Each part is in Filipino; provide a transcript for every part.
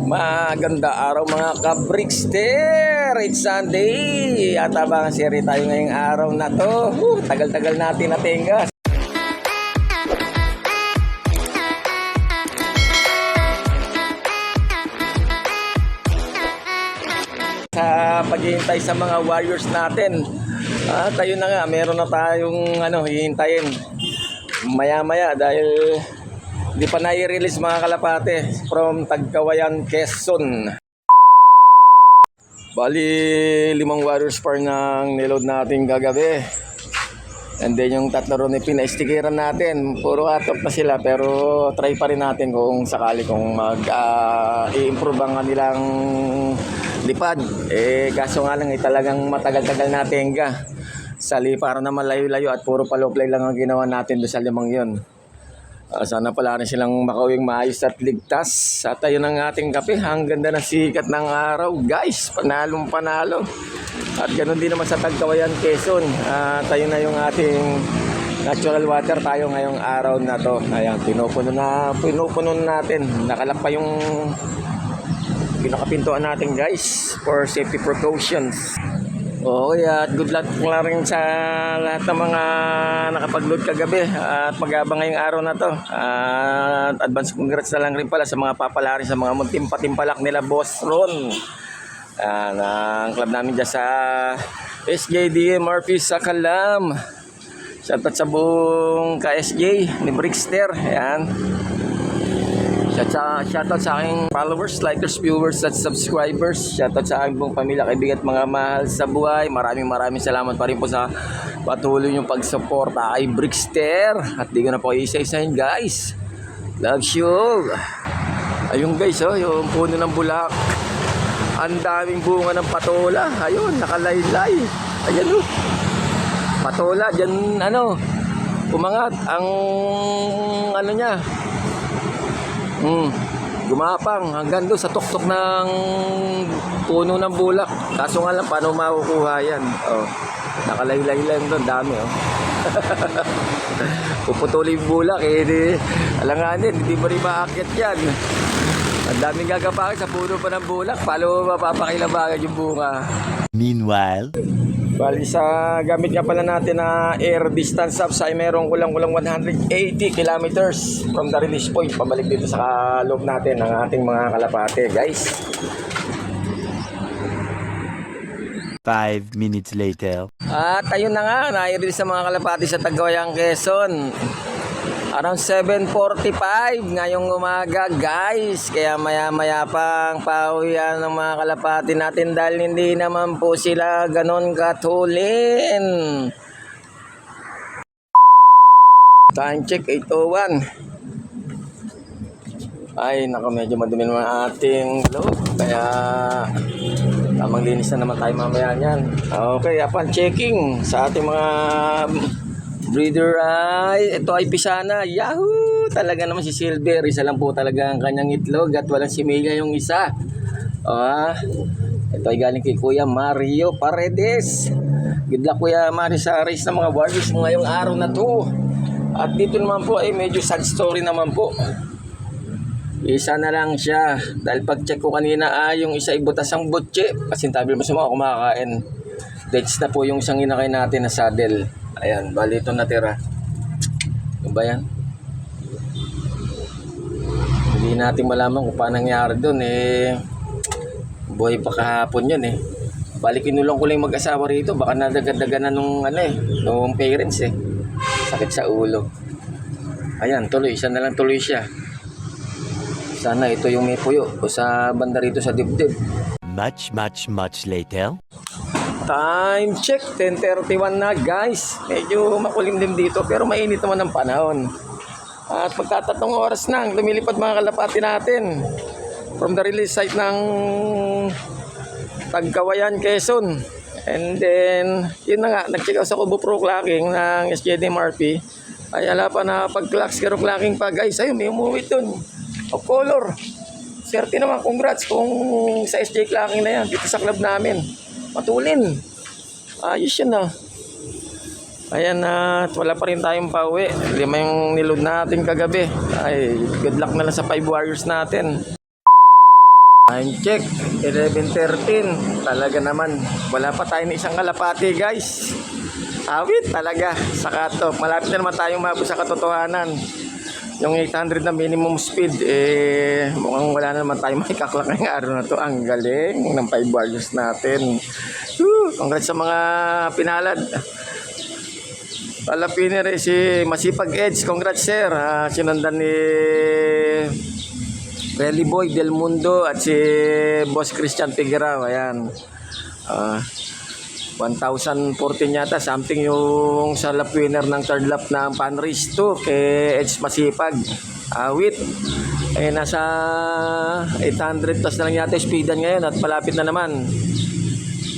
Maganda araw mga ka-Brickster. It's Sunday at abang seri tayo ngayong araw na to. Tagal-tagal natin natinggas. Sa paghihintay sa mga warriors natin. Tayo na nga, meron na tayong hihintayin maya-maya dahil di pa nai-release mga kalapate from Tagkawayan, Quezon. Bali 5 warriors par nang niload natin kagabi. And then yung 3 ron pina-stickeran natin. Puro atop na sila pero try pa rin natin kung sakali kung i-improve ang kanilang lipad. Kaso nga lang talagang matagal-tagal natin sali para naman layo-layo at puro paloplay lang ang ginawa natin doon sa 5 yun. Sana pala rin silang makauwing maayos at ligtas. At ayun ang ating kape. Ang ganda ng sikat ng araw. Guys, panalong panalo. At ganoon din naman sa Tagkawayan, Quezon. Tayo na yung ating natural water tayo ngayong araw na to. Ayan, pinupuno natin. Nakalak pa yung pinakapintuan natin guys for safety precautions. Okay, at good luck nga rin sa lahat ng mga nakapag-load kagabi at mag-abang ngayong araw na to. At advance congrats na lang rin pala sa mga papalari sa mga muntimpatimpalak nila Boss Ron. Ang club namin dyan sa SJDM Murphy sa Kalam. Shoutout sa buong KSJ ni Brickster. Ayan. Shoutout sa aking followers, likers, viewers at subscribers. Shoutout sa aking buong pamilya, kaibigan at mga mahal sa buhay. Maraming salamat pa rin po sa patuloy niyong pagsuporta kay Brickster. At di ko na po isa-isahin guys. Love you. Ayun guys, yung puno ng bulak. Ang daming bunga ng patola. Ayun, nakalaylay. Ayan patola, dyan umangat ang niya. Gumapang hanggang doon sa tuktok ng puno ng bulak. Kaso nga lang paano makukuha yan? Nakalaylay lang doon, dami puputuloy yung bulak alanganin, hindi mo rin maakit yan. Ang daming gagapakin sa puno pa ng bulak. Paano mapapakilabangan yung bunga? Meanwhile, bali sa gamit nga pala natin na air distance up ay merong kulang-kulang 180 kilometers from the release point pabalik dito sa loob natin ng ating mga kalapate guys. 5 minutes later. At ayun na nga, nai-release sa mga kalapate sa Tagkawayan, Quezon around 7:45 ngayong umaga guys. Kaya maya-maya pang pauwian ng mga kalapate natin dahil hindi naman po sila ganon katulin. Time check 8:01. Ay nako, medyo madumi naman ating loob. Kaya tamang linis na naman tayo mamaya niyan. Okay, upon checking sa ating mga breeder ito ay pisana. Yahoo! Talaga naman si Silver. Isa lang po talaga ang kanyang itlog at walang similya yung isa. Ito ay galing kay Kuya Mario Paredes. Good luck Kuya Mario sa race ng mga warriors mo ngayong araw na to. At dito naman po ay medyo sad story naman po. Isa na lang siya. Dahil pag-check ko kanina yung isa ay butas ang butche. Pasintabil mo sa mga kumakain. That's na po yung isang inakay natin na saddle. Ayan, bali ito natira. Ano ba yan? Hindi natin malaman kung paano nangyari doon. Buhay pa kahapon yun Bali kinulong ko lang mag-asawa rito. Baka nadagadagan na nung parents Sakit sa ulo. Ayan, tuloy. Isa na lang tuloy siya. Sana ito yung may puyo o sa banda rito sa dibdib. Much later. Time check, 10:31 na guys. Medyo makulimlim dito pero mainit naman ang panahon. At pagkatatlong oras na lumilipad mga kalapati natin from the release site ng Tagkawayan, Quezon. And then, yun na nga, nag-check out sa Kubo Pro Clocking ng SJD MRP. Ay ala pa na pag-clocks, kero clocking pa guys. Ayun, may umuwi dun. Of color. Swerte naman, congrats kung sa SJ Clocking na yan dito sa club namin. Matulin. Ayos yun Ayan na, wala pa rin tayong pauwi. 5 yung niload natin kagabi. Ay, good luck na lang sa 5 warriors natin. Time check, 11:13. Talaga naman, wala pa tayo ng isang kalapati guys. Awit talaga sa cut-off. Malapit na naman tayong mabot sa katotohanan. Yung 800 na minimum speed, mukhang wala na naman tayo makikaklak ngayong araw na to. Ang galing ng 5 values natin. Congrats sa mga pinalad. Palapiner si Masipag Edge. Congrats sir. Sinundan ni Relly Boy Del Mundo at si Boss Christian Figueroa. Ayan. 1,014 yata something yung sa lap winner ng third lap ng Pan Race 2 kay Edge Masipag. Awit. Nasa 800 plus na lang yata speedan ngayon at malapit na naman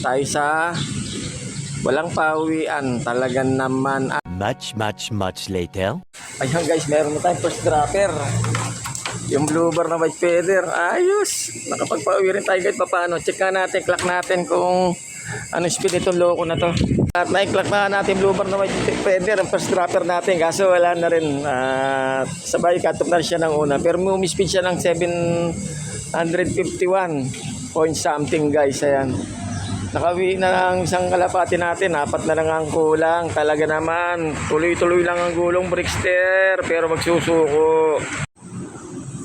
tayo sa walang pauwian. Talaga naman. Much later. Ayan guys, meron na tayong first dropper. Yung blue bar na white feather. Ayos. Nakapagpauwi rin tayo guys. Paano? Check na natin, clock natin kung anong speed itong loko na to. At na-clock na natin blue bar na white feather. Ang first dropper natin. Kaso wala na rin. Sabay cut-off na siya ng una. Pero may speed siya ng 751 point something guys. Ayan. Nakawi na ang isang kalapati natin. 4 na lang ang kulang. Talaga naman. Tuloy-tuloy lang ang gulong Brickster. Pero magsusuko.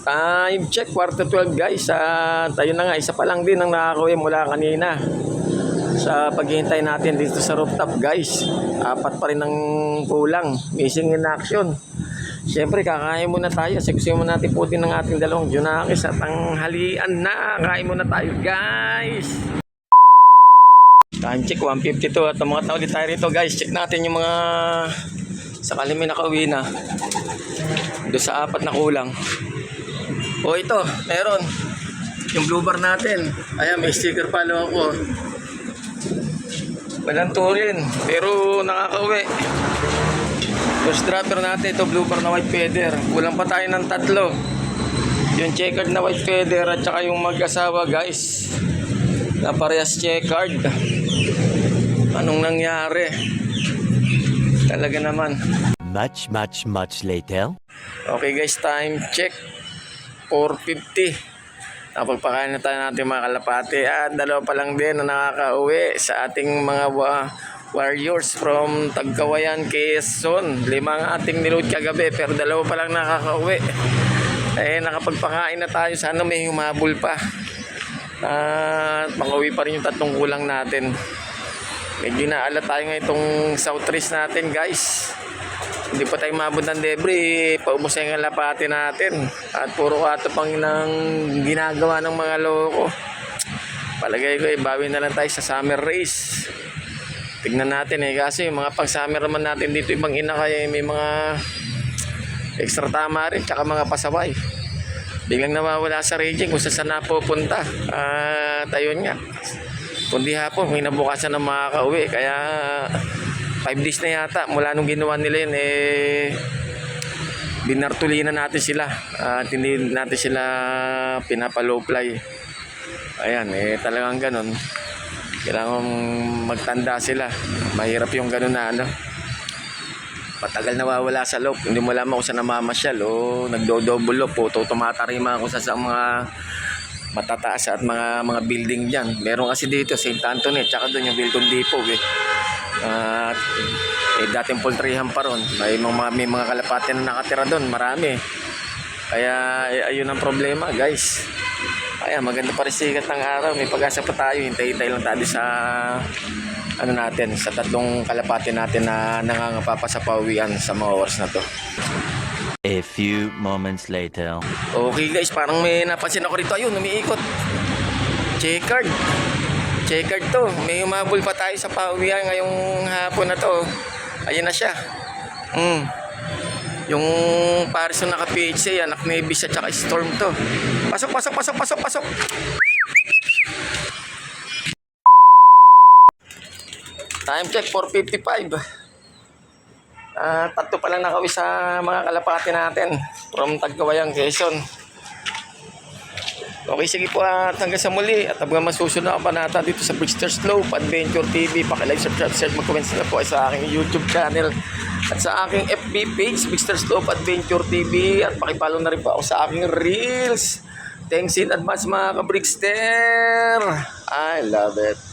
Time check, 11:15 guys. Tayo na nga, isa pa lang din ang nakakawin mula kanina sa paghihintay natin dito sa rooftop guys. 4 pa rin ang kulang. Missing in action. Siyempre, kakain muna tayo. Sikusin muna natin putin ng ating dalawang Junakis at ang halian na. Kain muna tayo guys. Time check, 1:52 at mga tao ulit tayo rito guys. Check natin yung mga sakali may nakauwi na doon sa 4 na kulang. O ito, meron yung blue bar natin. Ayan, may sticker palo ako. Walang turin, pero nakakauwi. First dropper natin, ito blue bar na white feather. Kulang pa tayo ng 3. Yung checkered na white feather at saka yung mag-asawa guys. Na parehas checkered. Anong nangyari? Talaga naman. Much later. Okay guys, time check. 4:50. Napagpakain na tayo natin mga kalapati at 2 pa lang din na nakakauwi sa ating mga warriors from Tagkawayan, Quezon. 5 ang ating niload kagabi pero 2 pa lang nakakauwi. Nakapagpakain na tayo. Sana may humabol pa. At makauwi pa rin yung 3 kulang natin. Medyo naala tayo ngayon itong south race natin guys. Hindi pa tayo mabot ng debris, paubos na yung kalapati natin. At puro kato pang nang ginagawa ng mga loko. Palagay ko, bawi na lang tayo sa summer race. Tignan natin kasi yung mga pang-summer naman natin dito, ibang ina kaya may mga extra tama rin, tsaka mga pasaway. Biglang nawawala sa raging kung saan napupunta. At ayun nga, kundi hapon, may nabukasan ng mga kauwi. Kaya 5 days na yata mula nung ginawa nila yun, binartulina natin sila at hindi natin sila pinapalow fly. Ayan, talagang ganun. Kailangan magtanda sila. Mahirap yung ganun na matagal nawawala sa loop. Hindi mo lamang kung saan namamasyal o nagdo-double loop o tumatarima kung sa mga matataas at mga building dyan. Meron kasi dito St. Anthony tsaka doon yung Wilton Depot dating poultryhan pa ron. May mga kalapati na nakatira doon, marami. Kaya ayun ang problema guys. Kaya maganda pa rin sikat ng araw, may pag-asa pa tayo. Hintay-hintay lang tayo sa natin, sa 3 kalapati natin na nangangapa sa pauwian sa mga oras na to. A few moments later. Okay guys, parang may napansin ako rito. Ayun, umiikot. Checkered to. May humabol pa tayo sa pauwian ngayong hapon na to. Ayun na siya. Yung Paris na naka-PHC, anak ni Ibis at saka Storm to. Pasok. Time check, 4:55. 3 pa lang nakauwi sa mga kalapati natin from Tagkawayan, Quezon. Okay, sige po at hanggang sa muli at hanggang masusunod na kabanata dito sa Brickster Slope Adventure TV. Paki-like, subscribe, share, mag-comment na po sa aking YouTube channel at sa aking FB page, Brickster Slope Adventure TV, at paki-follow na rin po ako sa aking Reels. Thanks in advance mga ka-Brickster. I love it.